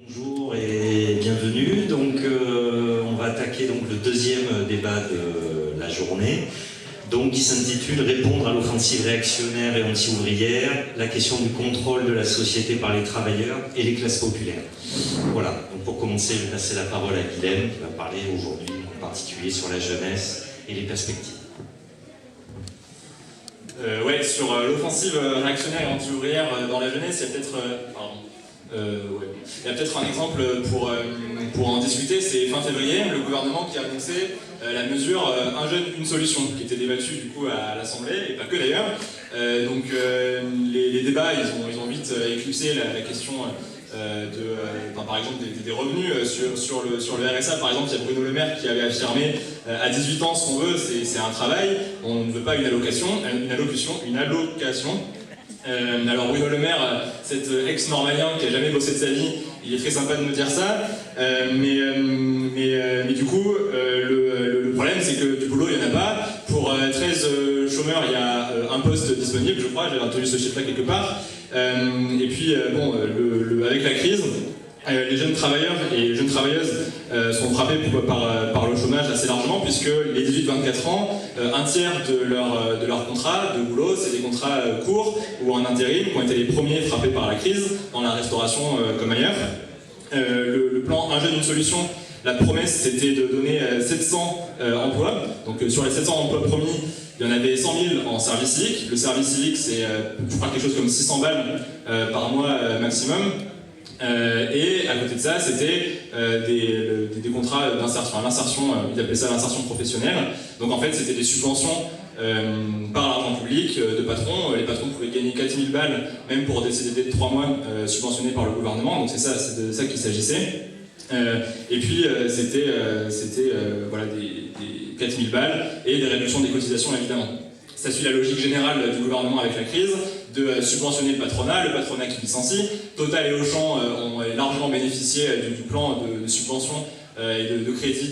Bonjour et bienvenue. On va attaquer le deuxième débat de la journée, qui s'intitule Répondre à l'offensive réactionnaire et anti-ouvrière, la question du contrôle de la société par les travailleurs et les classes populaires. Voilà. Donc pour commencer, je vais passer la parole à Guilhem qui va parler aujourd'hui en particulier sur la jeunesse et les perspectives. Sur l'offensive réactionnaire et anti-ouvrière dans la jeunesse, il y a peut-être il y a peut-être un exemple pour en discuter. C'est fin février, le gouvernement qui a annoncé la mesure Un jeune, une solution, qui était débattue du coup à l'Assemblée, et pas que d'ailleurs. Les débats, ils ont vite éclipsé la question par exemple des revenus sur le RSA. Par exemple, il y a Bruno Le Maire qui avait affirmé à 18 ans, ce qu'on veut, c'est un travail, on ne veut pas une allocation. Alors Bruno Le Maire, cet ex-normalien qui a jamais bossé de sa vie, il est très sympa de nous dire ça, mais du coup, le problème c'est que du boulot il n'y en a pas. Pour 13 chômeurs, il y a un poste disponible, je crois, j'avais entendu ce chiffre-là quelque part. Et puis, avec la crise, les jeunes travailleurs et jeunes travailleuses sont frappés par le chômage assez largement, puisque les 18-24 ans, un tiers de leur contrat de boulot, c'est des contrats courts ou en intérim, qui ont été les premiers frappés par la crise, dans la restauration comme ailleurs. Le plan Un jeune, une solution, la promesse c'était de donner 700 emplois. Donc sur les 700 emplois promis, il y en avait 100 000 en service civique. Le service civique, c'est je crois quelque chose comme 600 balles par mois maximum. Et à côté de ça, c'était des contrats d'insertion. L'insertion, ils appelaient ça l'insertion professionnelle. Donc en fait, c'était des subventions par l'argent public de patrons. Les patrons pouvaient gagner 4 000 balles, même pour des CDD de 3 mois subventionnés par le gouvernement. Donc c'est de ça qu'il s'agissait. Et puis c'était des 4 000 balles et des réductions des cotisations évidemment. Ça suit la logique générale du gouvernement avec la crise, de subventionner le patronat qui licencie. Total et Auchan ont largement bénéficié du plan de subvention et de crédit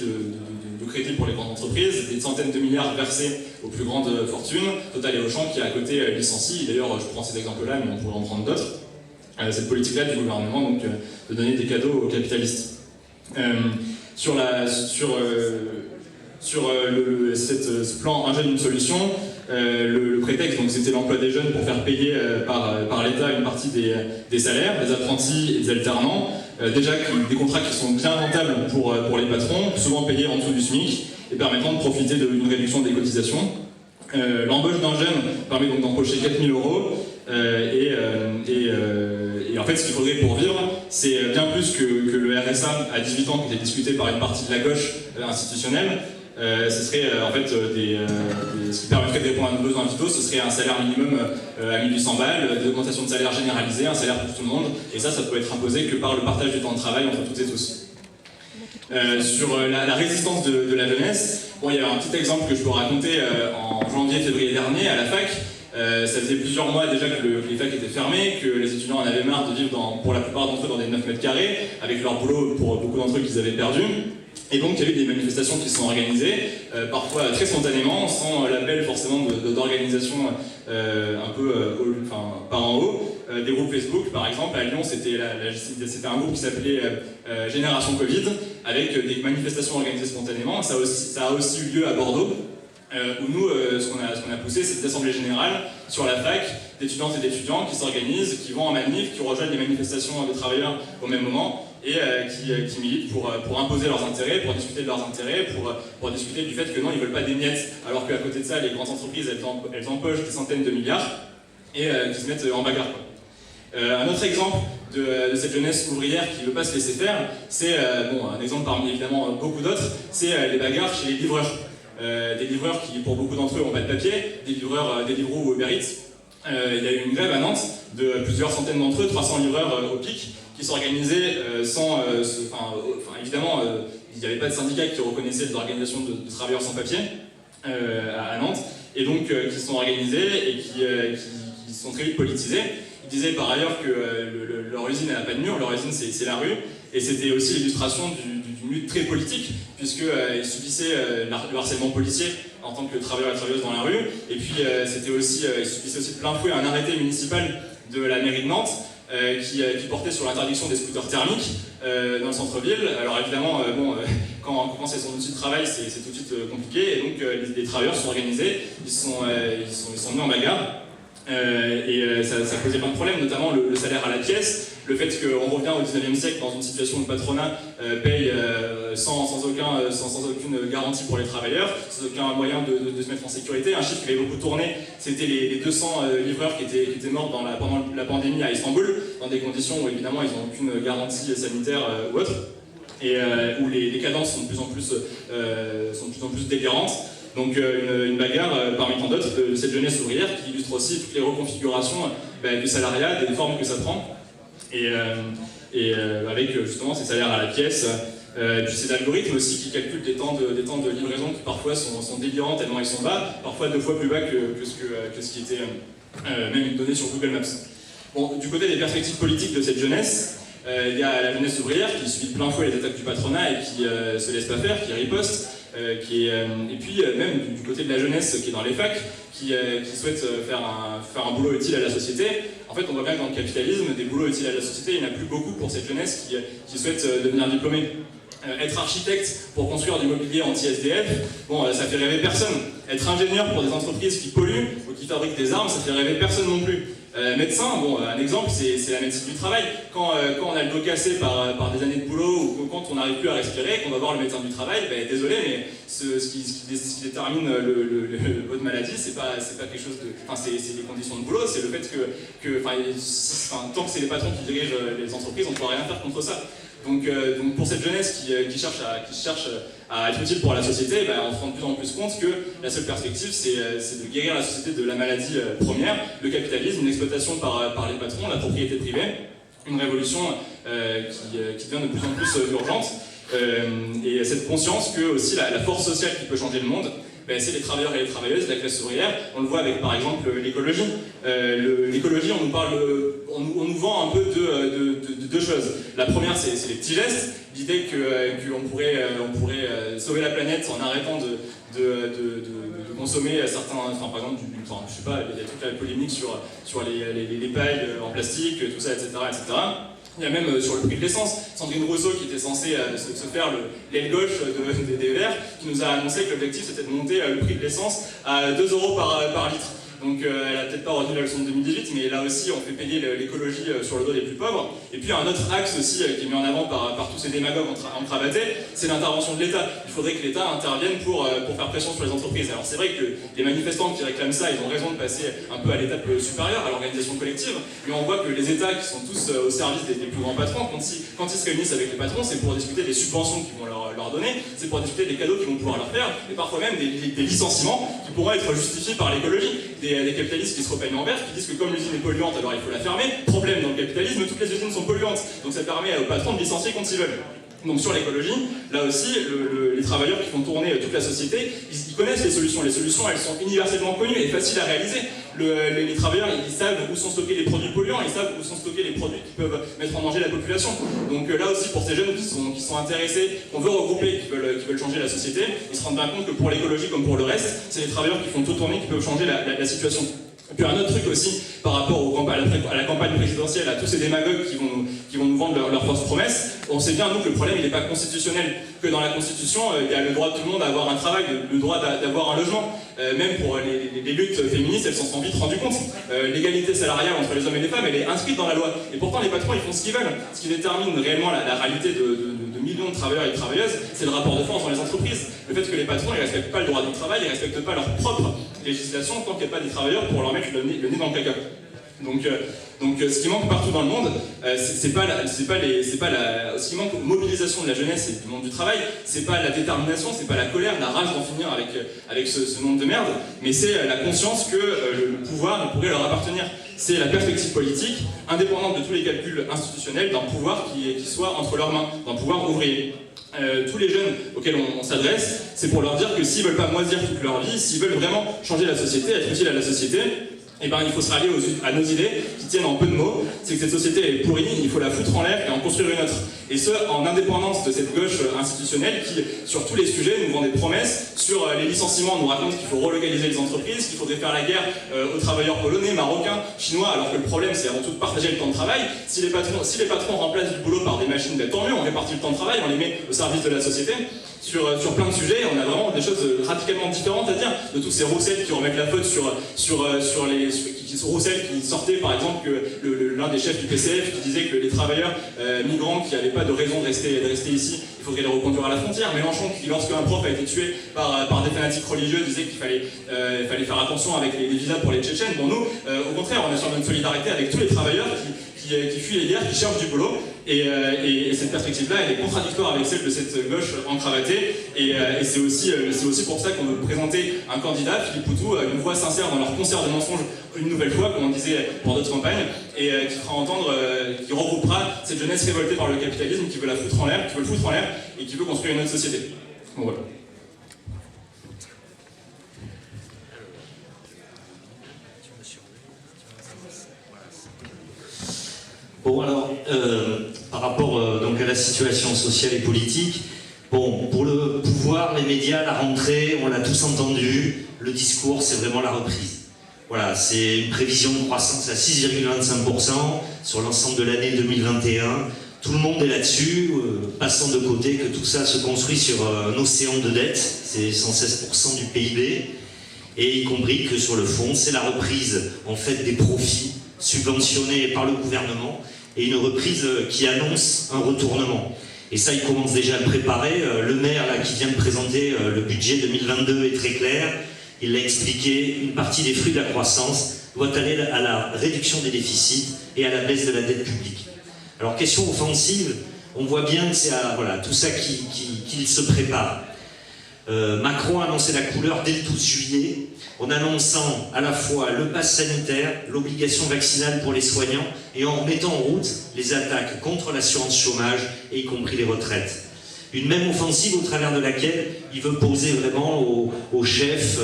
pour les grandes entreprises, des centaines de milliards versés aux plus grandes fortunes. Total et Auchan qui à côté licencie, d'ailleurs je prends cet exemple-là mais on pourrait en prendre d'autres. Cette politique-là du gouvernement donc de donner des cadeaux aux capitalistes. Ce plan Un jeune, une solution, le prétexte c'était l'emploi des jeunes pour faire payer par l'État une partie des salaires, des apprentis et des alternants, déjà des contrats qui sont bien rentables pour les patrons, souvent payés en dessous du SMIC et permettant de profiter d'une réduction des cotisations. L'embauche d'un jeune permet donc d'empocher 4 000 €. Et en fait, ce qu'il faudrait pour vivre, c'est bien plus que le RSA à 18 ans qui était discuté par une partie de la gauche institutionnelle. Ce serait ce qui permettrait de répondre à nos besoins vitaux, ce serait un salaire minimum à 1800 balles, des augmentations de salaire généralisées, un salaire pour tout le monde, et ça peut être imposé que par le partage du temps de travail entre toutes et tous. Sur la résistance de la jeunesse, il y a un petit exemple que je peux raconter en janvier-février dernier à la fac. Ça faisait plusieurs mois déjà que les facs étaient fermés, que les étudiants en avaient marre de vivre pour la plupart d'entre eux dans des 9 mètres carrés, avec leur boulot pour beaucoup d'entre eux qu'ils avaient perdu. Et donc il y a eu des manifestations qui sont organisées, parfois très spontanément, sans l'appel forcément d'organisations un peu par en haut. Des groupes Facebook par exemple, à Lyon c'était un groupe qui s'appelait Génération Covid, avec des manifestations organisées spontanément. Ça a aussi eu lieu à Bordeaux. Où nous, ce qu'on a poussé, c'est des assemblées générales sur la fac, d'étudiantes et d'étudiants qui s'organisent, qui vont en manif, qui rejoignent les manifestations de travailleurs au même moment et qui militent pour imposer leurs intérêts, pour discuter de leurs intérêts, pour discuter du fait que non, ils ne veulent pas des miettes, alors qu'à côté de ça, les grandes entreprises, elles empochent des centaines de milliards et qui se mettent en bagarre. Un autre exemple de cette jeunesse ouvrière qui ne veut pas se laisser faire, c'est, un exemple parmi évidemment beaucoup d'autres, c'est les bagarres chez les livreurs. Des livreurs qui, pour beaucoup d'entre eux, n'ont pas de papier, des Deliveroo ou Uber Eats. Il y a eu une grève à Nantes de plusieurs centaines d'entre eux, 300 livreurs au pic, qui s'organisaient évidemment, il n'y avait pas de syndicat qui reconnaissait des organisations de travailleurs sans papier à Nantes, et donc qui se sont organisés et qui sont très vite politisés. Ils disaient par ailleurs que leur usine n'a pas de mur, leur usine c'est la rue, et c'était aussi l'illustration d'une lutte très politique, puisqu'ils subissaient le harcèlement policier en tant que travailleurs et travailleuses dans la rue, et puis ils subissaient aussi de plein fouet un arrêté municipal de la mairie de Nantes qui portait sur l'interdiction des scooters thermiques dans le centre-ville. Alors évidemment, quand c'est son outil de travail, c'est tout de suite compliqué, et donc les travailleurs se sont organisés, ils sont mis en bagarre. Ça posait plein de problèmes, notamment le salaire à la pièce, le fait qu'on revient au 19e siècle dans une situation où le patronat paye sans aucune garantie pour les travailleurs, sans aucun moyen de se mettre en sécurité. Un chiffre qui avait beaucoup tourné, c'était les 200 livreurs qui étaient morts pendant la pandémie à Istanbul, dans des conditions où évidemment ils n'ont aucune garantie sanitaire ou autre, et où les cadences sont de plus en plus délirantes. Donc une bagarre parmi tant d'autres de cette jeunesse ouvrière qui illustre aussi toutes les reconfigurations du salariat, des formes que ça prend, et avec justement ces salaires à la pièce, et puis ces algorithmes aussi qui calculent des temps de livraison qui parfois sont délirants tellement ils sont bas, parfois 2 fois plus bas que ce qui était même donné sur Google Maps. Bon, du côté des perspectives politiques de cette jeunesse, il y a la jeunesse ouvrière qui subit de plein fouet les attaques du patronat et qui se laisse pas faire, qui riposte. Et puis même du côté de la jeunesse qui est dans les facs, qui souhaite faire un boulot utile à la société. En fait, on voit bien que dans le capitalisme, des boulots utiles à la société, il n'y en a plus beaucoup pour cette jeunesse qui souhaite devenir diplômée. Être architecte pour construire du mobilier anti-SDF, ça fait rêver personne. Être ingénieur pour des entreprises qui polluent ou qui fabriquent des armes, ça fait rêver personne non plus. Médecin, un exemple, c'est la médecine du travail. Quand on a le dos cassé par des années de boulot ou quand on n'arrive plus à respirer, qu'on va voir le médecin du travail, désolé, mais ce qui détermine votre maladie, c'est pas quelque chose de... Enfin, c'est les conditions de boulot, c'est le fait que tant que c'est les patrons qui dirigent les entreprises, on ne pourra rien faire contre ça. Donc pour cette jeunesse qui cherche à être utile pour la société, on se rend de plus en plus compte que la seule perspective, c'est de guérir la société de la maladie première, le capitalisme, une exploitation par les patrons, la propriété privée, une révolution qui devient de plus en plus urgente, et cette conscience que aussi la force sociale qui peut changer le monde, c'est les travailleurs et les travailleuses, la classe ouvrière. On le voit avec par exemple l'écologie. L'écologie, on nous vend un peu de 2 choses. La première, c'est les petits gestes, l'idée qu'on pourrait sauver la planète en arrêtant de consommer certains, par exemple, je sais pas, il y a toute la polémique sur les pailles en plastique, tout ça, etc. Il y a même sur le prix de l'essence, Sandrine Rousseau qui était censée se faire l'aile gauche des Verts, qui nous a annoncé que l'objectif c'était de monter le prix de l'essence à 2 € par litre. Donc elle n'a peut-être pas retenu la leçon de 2018, mais là aussi on fait payer l'écologie sur le dos des plus pauvres. Et puis un autre axe aussi qui est mis en avant par tous ces démagogues encravatés, c'est l'intervention de l'État. Il faudrait que l'État intervienne pour faire pression sur les entreprises. Alors c'est vrai que les manifestants qui réclament ça, ils ont raison de passer un peu à l'étape supérieure, à l'organisation collective, mais on voit que les États qui sont tous au service des plus grands patrons, quand ils se réunissent avec les patrons, c'est pour discuter des subventions qu'ils vont leur donner, c'est pour discuter des cadeaux qu'ils vont pouvoir leur faire, et parfois même des licenciements qui pourront être justifiés par l'écologie. Des capitalistes qui se repeignent en vert, qui disent que comme l'usine est polluante, alors il faut la fermer. Problème dans le capitalisme, toutes les usines sont polluantes, donc ça permet aux patrons de licencier quand ils veulent. Donc sur l'écologie, là aussi, les travailleurs qui font tourner toute la société, ils connaissent les solutions. Les solutions, elles sont universellement connues et faciles à réaliser. Les travailleurs, ils savent où sont stockés les produits polluants, ils savent où sont stockés les produits qui peuvent mettre en danger la population. Donc là aussi, pour ces jeunes qui sont intéressés, qu'on veut regrouper, qui veulent changer la société, ils se rendent bien compte que pour l'écologie comme pour le reste, c'est les travailleurs qui font tout tourner qui peuvent changer la situation. Et puis un autre truc aussi, par rapport à la campagne présidentielle, à tous ces démagogues qui vont nous vendre leurs fausses promesses, on sait bien, nous, que le problème, il n'est pas constitutionnel. Que dans la Constitution, il y a le droit de tout le monde d'avoir un travail, le droit d'avoir un logement. Même pour les luttes féministes, elles s'en sont vite rendues compte. L'égalité salariale entre les hommes et les femmes, elle est inscrite dans la loi. Et pourtant, les patrons, ils font ce qu'ils veulent. Ce qui détermine réellement la réalité de millions de travailleurs et de travailleuses, c'est le rapport de force dans les entreprises. Le fait que les patrons, ils ne respectent pas le droit du travail, ils ne respectent pas leur propre législation tant qu'il n'y a pas des travailleurs pour leur mettre le nez dans le caca. Donc ce qui manque partout dans le monde, ce qui manque de mobilisation de la jeunesse et du monde du travail, c'est pas la détermination, c'est pas la colère, la rage d'en finir avec ce monde de merde, mais c'est la conscience que le pouvoir ne pourrait leur appartenir. C'est la perspective politique, indépendante de tous les calculs institutionnels, d'un pouvoir qui soit entre leurs mains, d'un pouvoir ouvrier. Tous les jeunes auxquels on s'adresse, c'est pour leur dire que s'ils veulent pas moisir toute leur vie, s'ils veulent vraiment changer la société, être utiles à la société, il faut se rallier à nos idées qui tiennent en peu de mots. c'est que cette société elle est pourrie, il faut la foutre en l'air et en construire une autre. Et ce, en indépendance de cette gauche institutionnelle qui, sur tous les sujets, nous vend des promesses. Sur les licenciements, nous raconte qu'il faut relocaliser les entreprises, qu'il faudrait faire la guerre aux travailleurs polonais, marocains, chinois, alors que le problème, c'est avant tout de partager le temps de travail. Si les patrons remplacent du boulot par des machines, ben, tant mieux, on répartit le temps de travail, on les met au service de la société. Sur plein de sujets, on a vraiment des choses radicalement différentes à dire, de tous ces Roussel qui remettent la faute sur Roussel qui sortait par exemple que l'un des chefs du PCF qui disait que les travailleurs migrants qui n'avaient pas de raison de rester ici, il faudrait les reconduire à la frontière. Mélenchon qui, lorsqu'un prof a été tué par des fanatiques religieux, disait qu'il fallait faire attention avec les visas pour les Tchétchènes. Bon, nous, au contraire, on est sur une solidarité avec tous les travailleurs qui fuient les guerres, qui cherchent du boulot. Et cette perspective-là, elle est contradictoire avec celle de cette gauche encravatée. Et c'est aussi pour ça qu'on veut présenter un candidat, Philippe Poutou, une voix sincère dans leur concert de mensonges, une nouvelle fois, comme on disait pour d'autres campagnes, et qui fera entendre, qui regroupera cette jeunesse révoltée par le capitalisme, qui veut la foutre en l'air, qui veut le foutre en l'air, et qui veut construire une autre société. Bon, voilà. Bon alors, par rapport donc à la situation sociale et politique, bon, pour le pouvoir, les médias, la rentrée, on l'a tous entendu, le discours c'est vraiment la reprise. Voilà, c'est une prévision de croissance à 6,25% sur l'ensemble de l'année 2021. Tout le monde est là-dessus, passant de côté que tout ça se construit sur un océan de dettes, c'est 116% du PIB, et y compris que sur le fond, c'est la reprise en fait des profits subventionnés par le gouvernement, et une reprise qui annonce un retournement. Et ça, il commence déjà à le préparer. Le maire là, qui vient de présenter le budget 2022 est très clair. Il l'a expliqué, une partie des fruits de la croissance doit aller à la réduction des déficits et à la baisse de la dette publique. Alors, question offensive, on voit bien que c'est voilà, tout ça qu'il se prépare. Macron a annoncé la couleur dès le 12 juillet, en annonçant à la fois le pass sanitaire, l'obligation vaccinale pour les soignants, et en remettant en route les attaques contre l'assurance chômage, et y compris les retraites. Une même offensive au travers de laquelle il veut poser vraiment aux chefs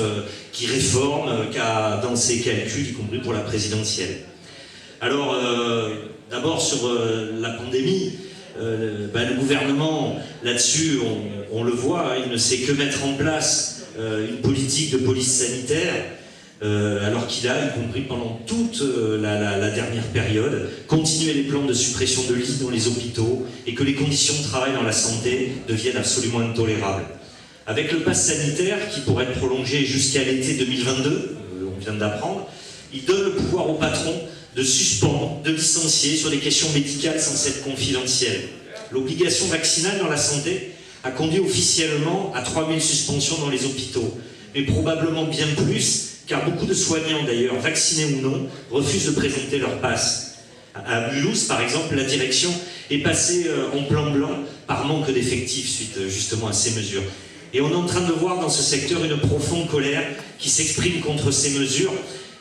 qui réforment dans ses calculs, y compris pour la présidentielle. Alors, d'abord sur la pandémie, le gouvernement, là-dessus, on le voit, il ne sait que mettre en place une politique de police sanitaire, alors qu'il a, y compris pendant toute la dernière période, continué les plans de suppression de lits dans les hôpitaux et que les conditions de travail dans la santé deviennent absolument intolérables. Avec le pass sanitaire, qui pourrait être prolongé jusqu'à l'été 2022, on vient d'apprendre, il donne le pouvoir aux patrons de suspendre, de licencier sur des questions médicales censées être confidentielles. L'obligation vaccinale dans la santé a conduit officiellement à 3000 suspensions dans les hôpitaux, mais probablement bien plus, car beaucoup de soignants d'ailleurs, vaccinés ou non, refusent de présenter leur passe. À Mulhouse, par exemple, la direction est passée en plan blanc par manque d'effectifs suite justement à ces mesures. Et on est en train de voir dans ce secteur une profonde colère qui s'exprime contre ces mesures,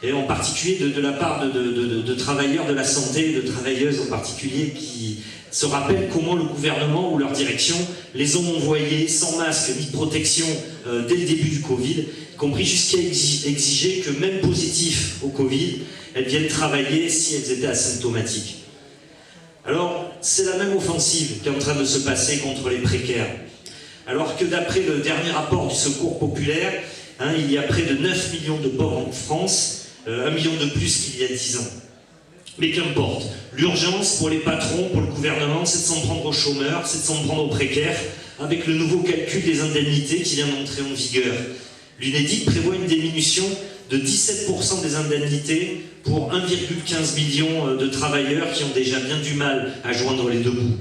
et en particulier de la part de travailleurs de la santé, de travailleuses en particulier, qui se rappellent comment le gouvernement ou leur direction les ont envoyés sans masque ni protection dès le début du Covid, y compris jusqu'à exiger que même positifs au Covid, elles viennent travailler si elles étaient asymptomatiques. Alors, c'est la même offensive qui est en train de se passer contre les précaires. Alors que d'après le dernier rapport du Secours populaire, il y a près de 9 millions de pauvres en France, 1 million de plus qu'il y a 10 ans. Mais qu'importe, l'urgence pour les patrons, pour le gouvernement, c'est de s'en prendre aux chômeurs, c'est de s'en prendre aux précaires, avec le nouveau calcul des indemnités qui vient d'entrer en vigueur. L'UNEDIC prévoit une diminution de 17% des indemnités pour 1,15 million de travailleurs qui ont déjà bien du mal à joindre les deux bouts.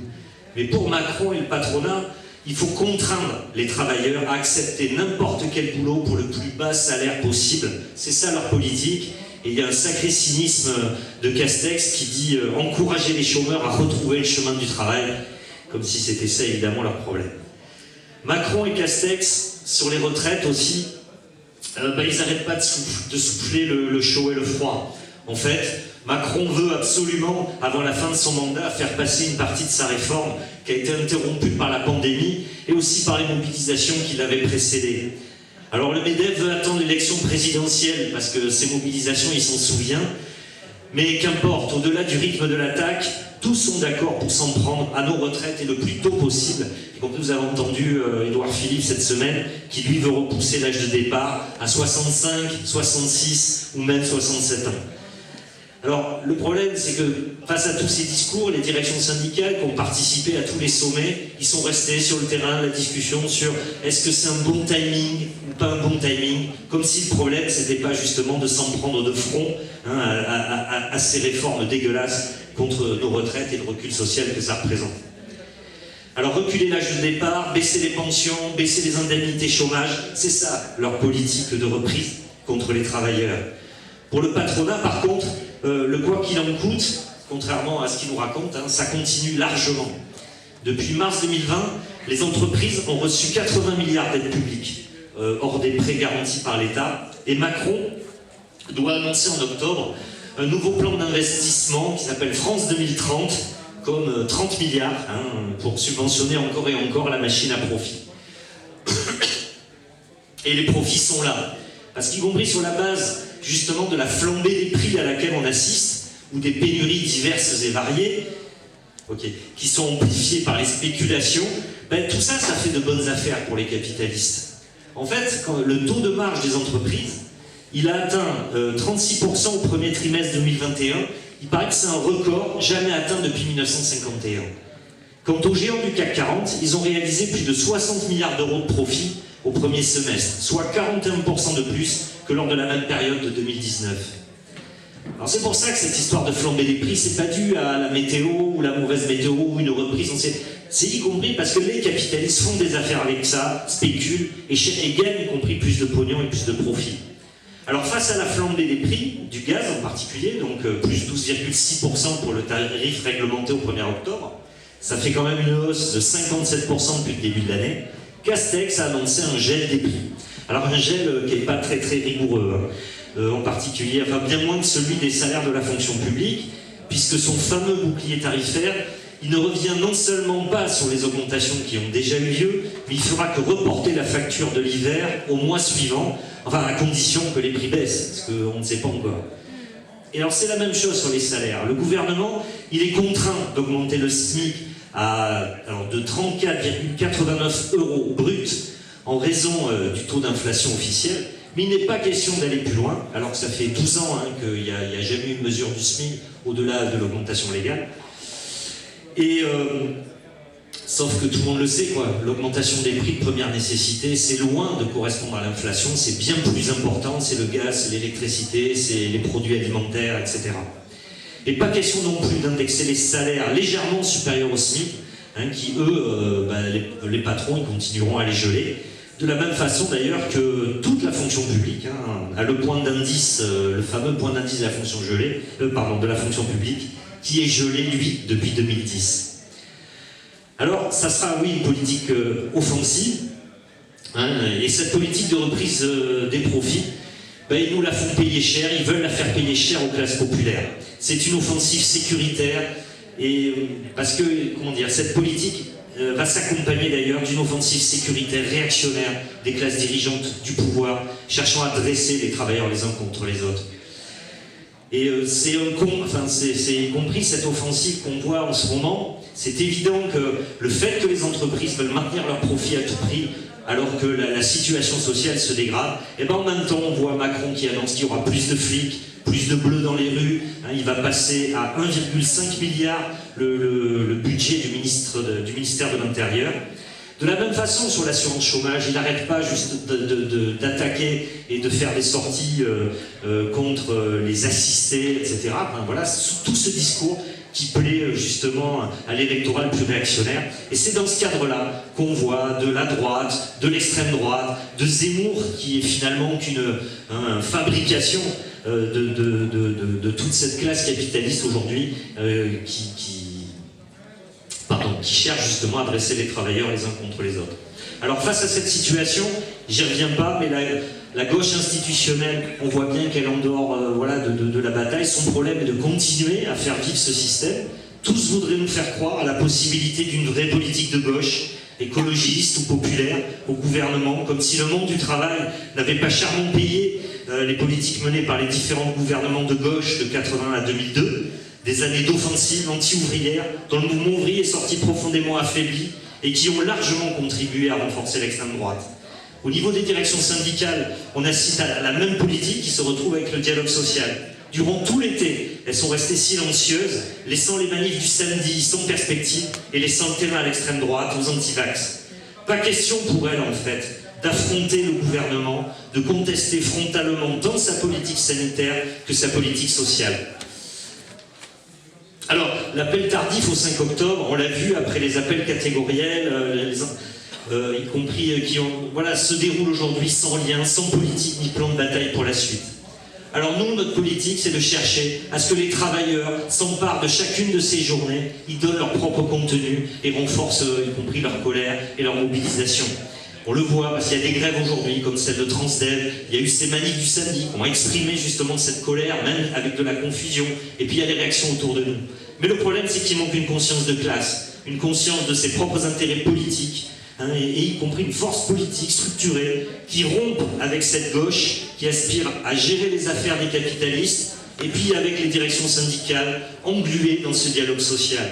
Mais pour Macron et le patronat, il faut contraindre les travailleurs à accepter n'importe quel boulot pour le plus bas salaire possible. C'est ça leur politique. Et il y a un sacré cynisme de Castex qui dit encourager les chômeurs à retrouver le chemin du travail, comme si c'était ça évidemment leur problème. Macron et Castex, sur les retraites aussi, ils n'arrêtent pas de souffler le chaud et le froid. En fait, Macron veut absolument, avant la fin de son mandat, faire passer une partie de sa réforme qui a été interrompue par la pandémie et aussi par les mobilisations qui l'avaient précédée. Alors le MEDEF veut attendre l'élection présidentielle parce que ces mobilisations, il s'en souvient. Mais qu'importe, au-delà du rythme de l'attaque, tous sont d'accord pour s'en prendre à nos retraites et le plus tôt possible. Et comme nous avons entendu Édouard Philippe cette semaine, qui lui veut repousser l'âge de départ à 65, 66 ou même 67 ans. Alors, le problème, c'est que face à tous ces discours, les directions syndicales qui ont participé à tous les sommets, ils sont restés sur le terrain de la discussion sur est-ce que c'est un bon timing ou pas un bon timing, comme si le problème, c'était pas justement de s'en prendre de front à ces réformes dégueulasses contre nos retraites et le recul social que ça représente. Alors, reculer l'âge de départ, baisser les pensions, baisser les indemnités chômage, c'est ça leur politique de reprise contre les travailleurs. Pour le patronat, par contre, le quoi qu'il en coûte, contrairement à ce qu'ils nous racontent, ça continue largement. Depuis mars 2020, les entreprises ont reçu 80 milliards d'aides publiques, hors des prêts garantis par l'État, et Macron doit annoncer en octobre un nouveau plan d'investissement qui s'appelle France 2030, comme 30 milliards, pour subventionner encore et encore la machine à profit. Et les profits sont là, parce qu'y compris sur la base justement de la flambée des prix à laquelle on assiste, ou des pénuries diverses et variées, qui sont amplifiées par les spéculations, tout ça, ça fait de bonnes affaires pour les capitalistes. En fait, quand le taux de marge des entreprises, il a atteint 36% au premier trimestre 2021, il paraît que c'est un record jamais atteint depuis 1951. Quant aux géants du CAC 40, ils ont réalisé plus de 60 milliards d'euros de profit au premier semestre, soit 41% de plus que lors de la même période de 2019. Alors c'est pour ça que cette histoire de flambée des prix, c'est pas dû à la météo ou la mauvaise météo ou une reprise, c'est y compris parce que les capitalistes font des affaires avec ça, spéculent et gagnent y compris plus de pognon et plus de profit. Alors face à la flambée des prix, du gaz en particulier, donc plus 12,6% pour le tarif réglementé au 1er octobre, ça fait quand même une hausse de 57% depuis le début de l'année, Castex a annoncé un gel des prix. Alors un gel qui n'est pas très rigoureux, en particulier, enfin bien moins que celui des salaires de la fonction publique, puisque son fameux bouclier tarifaire, il ne revient non seulement pas sur les augmentations qui ont déjà eu lieu, mais il fera que reporter la facture de l'hiver au mois suivant, enfin à condition que les prix baissent, parce qu'on ne sait pas encore. Et alors c'est la même chose sur les salaires. Le gouvernement, il est contraint d'augmenter le SMIC de 34,89 € brut en raison du taux d'inflation officiel, mais il n'est pas question d'aller plus loin, alors que ça fait 12 ans qu'il n'y a jamais eu de mesure du SMIC au-delà de l'augmentation légale. Et sauf que tout le monde le sait, l'augmentation des prix de première nécessité, c'est loin de correspondre à l'inflation, c'est bien plus important, c'est le gaz, c'est l'électricité, c'est les produits alimentaires, etc. Et pas question non plus d'indexer les salaires légèrement supérieurs au SMIC, qui eux, les patrons, ils continueront à les geler. De la même façon d'ailleurs que toute la fonction publique a le point d'indice, le fameux point d'indice de la fonction de la fonction publique, qui est gelé, lui, depuis 2010. Alors, ça sera, oui, une politique offensive, et cette politique de reprise des profits, ils nous la font payer cher, ils veulent la faire payer cher aux classes populaires. C'est une offensive sécuritaire, et parce que, cette politique va s'accompagner d'ailleurs d'une offensive sécuritaire réactionnaire des classes dirigeantes du pouvoir, cherchant à dresser les travailleurs les uns contre les autres. Et c'est compris cette offensive qu'on voit en ce moment. C'est évident que le fait que les entreprises veulent maintenir leurs profits à tout prix, alors que la situation sociale se dégrade, et en même temps on voit Macron qui annonce qu'il y aura plus de flics, plus de bleus dans les rues, il va passer à 1,5 milliard le budget du ministère de l'Intérieur. De la même façon, sur l'assurance chômage, il n'arrête pas juste d'attaquer et de faire des sorties contre les assistés, etc. Tout ce discours qui plaît justement à l'électorat le plus réactionnaire. Et c'est dans ce cadre-là qu'on voit de la droite, de l'extrême droite, de Zemmour, qui est finalement qu'une fabrication de toute cette classe capitaliste aujourd'hui qui cherche justement à dresser les travailleurs les uns contre les autres. Alors face à cette situation, j'y reviens pas, mais la gauche institutionnelle, on voit bien qu'elle est en dehors de la bataille. Son problème est de continuer à faire vivre ce système. Tous voudraient nous faire croire à la possibilité d'une vraie politique de gauche écologistes ou populaires au gouvernement, comme si le monde du travail n'avait pas chèrement payé les politiques menées par les différents gouvernements de gauche de 80 à 2002, des années d'offensive anti-ouvrière dont le mouvement ouvrier est sorti profondément affaibli et qui ont largement contribué à renforcer l'extrême droite. Au niveau des directions syndicales, on assiste à la même politique qui se retrouve avec le dialogue social. Durant tout l'été, elles sont restées silencieuses, laissant les manifs du samedi sans perspective et laissant le terrain à l'extrême droite, aux antivax. Pas question pour elles, en fait, d'affronter le gouvernement, de contester frontalement tant sa politique sanitaire que sa politique sociale. Alors, l'appel tardif au 5 octobre, on l'a vu après les appels catégoriels, y compris qui se déroulent aujourd'hui sans lien, sans politique ni plan de bataille pour la suite. Alors nous, notre politique, c'est de chercher à ce que les travailleurs s'emparent de chacune de ces journées, ils donnent leur propre contenu et renforcent y compris leur colère et leur mobilisation. On le voit parce qu'il y a des grèves aujourd'hui, comme celle de Transdev, il y a eu ces manifs du samedi qui ont exprimé justement cette colère, même avec de la confusion, et puis il y a les réactions autour de nous. Mais le problème, c'est qu'il manque une conscience de classe, une conscience de ses propres intérêts politiques, et y compris une force politique structurée qui rompt avec cette gauche qui aspire à gérer les affaires des capitalistes et puis avec les directions syndicales engluées dans ce dialogue social.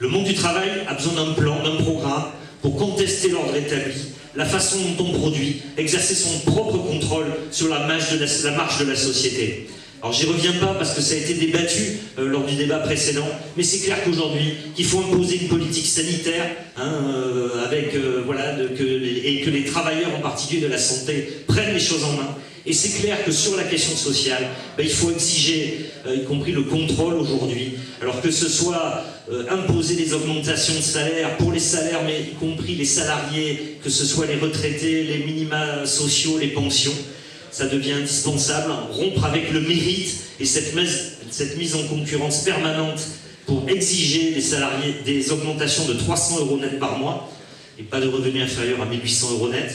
Le monde du travail a besoin d'un plan, d'un programme pour contester l'ordre établi, la façon dont on produit, exercer son propre contrôle sur la marge de la société. Alors j'y reviens pas parce que ça a été débattu lors du débat précédent, mais c'est clair qu'aujourd'hui, il faut imposer une politique sanitaire et que les travailleurs en particulier de la santé prennent les choses en main. Et c'est clair que sur la question sociale, il faut exiger, y compris le contrôle aujourd'hui, alors que ce soit imposer des augmentations de salaire pour les salaires, mais y compris les salariés, que ce soit les retraités, les minima sociaux, les pensions. Ça devient indispensable, rompre avec le mérite et cette mise en concurrence permanente pour exiger des salariés des augmentations de 300 € net par mois et pas de revenus inférieurs à 1800 € net.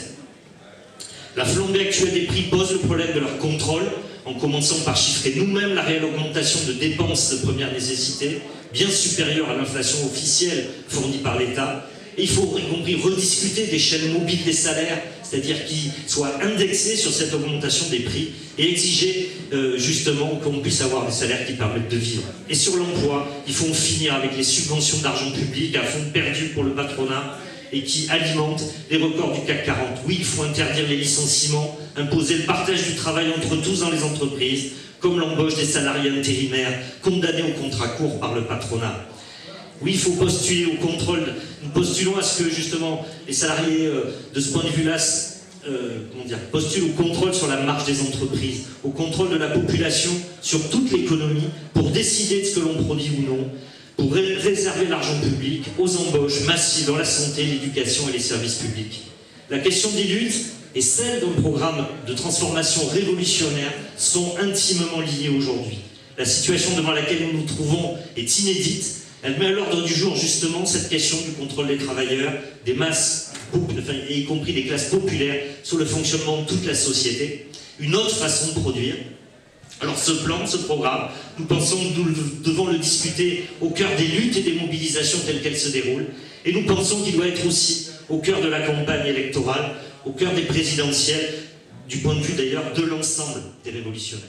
La flambée actuelle des prix pose le problème de leur contrôle, en commençant par chiffrer nous-mêmes la réelle augmentation de dépenses de première nécessité, bien supérieure à l'inflation officielle fournie par l'État. Et il faut y compris rediscuter des chaînes mobiles des salaires, c'est-à-dire qui soient indexés sur cette augmentation des prix et exiger justement qu'on puisse avoir des salaires qui permettent de vivre. Et sur l'emploi, il faut en finir avec les subventions d'argent public à fonds perdus pour le patronat et qui alimentent les records du CAC 40. Oui, il faut interdire les licenciements, imposer le partage du travail entre tous dans les entreprises, comme l'embauche des salariés intérimaires condamnés au contrat court par le patronat. Oui, il faut postuler au contrôle. Nous postulons à ce que, justement, les salariés, de ce point de vue-là, postulent au contrôle sur la marge des entreprises, au contrôle de la population sur toute l'économie, pour décider de ce que l'on produit ou non, pour réserver l'argent public aux embauches massives dans la santé, l'éducation et les services publics. La question des luttes et celle d'un programme de transformation révolutionnaire sont intimement liées aujourd'hui. La situation devant laquelle nous nous trouvons est inédite. Elle met à l'ordre du jour justement cette question du contrôle des travailleurs, des masses, y compris des classes populaires, sur le fonctionnement de toute la société. Une autre façon de produire. Alors ce plan, ce programme, nous pensons que nous devons le discuter au cœur des luttes et des mobilisations telles qu'elles se déroulent. Et nous pensons qu'il doit être aussi au cœur de la campagne électorale, au cœur des présidentielles, du point de vue d'ailleurs de l'ensemble des révolutionnaires.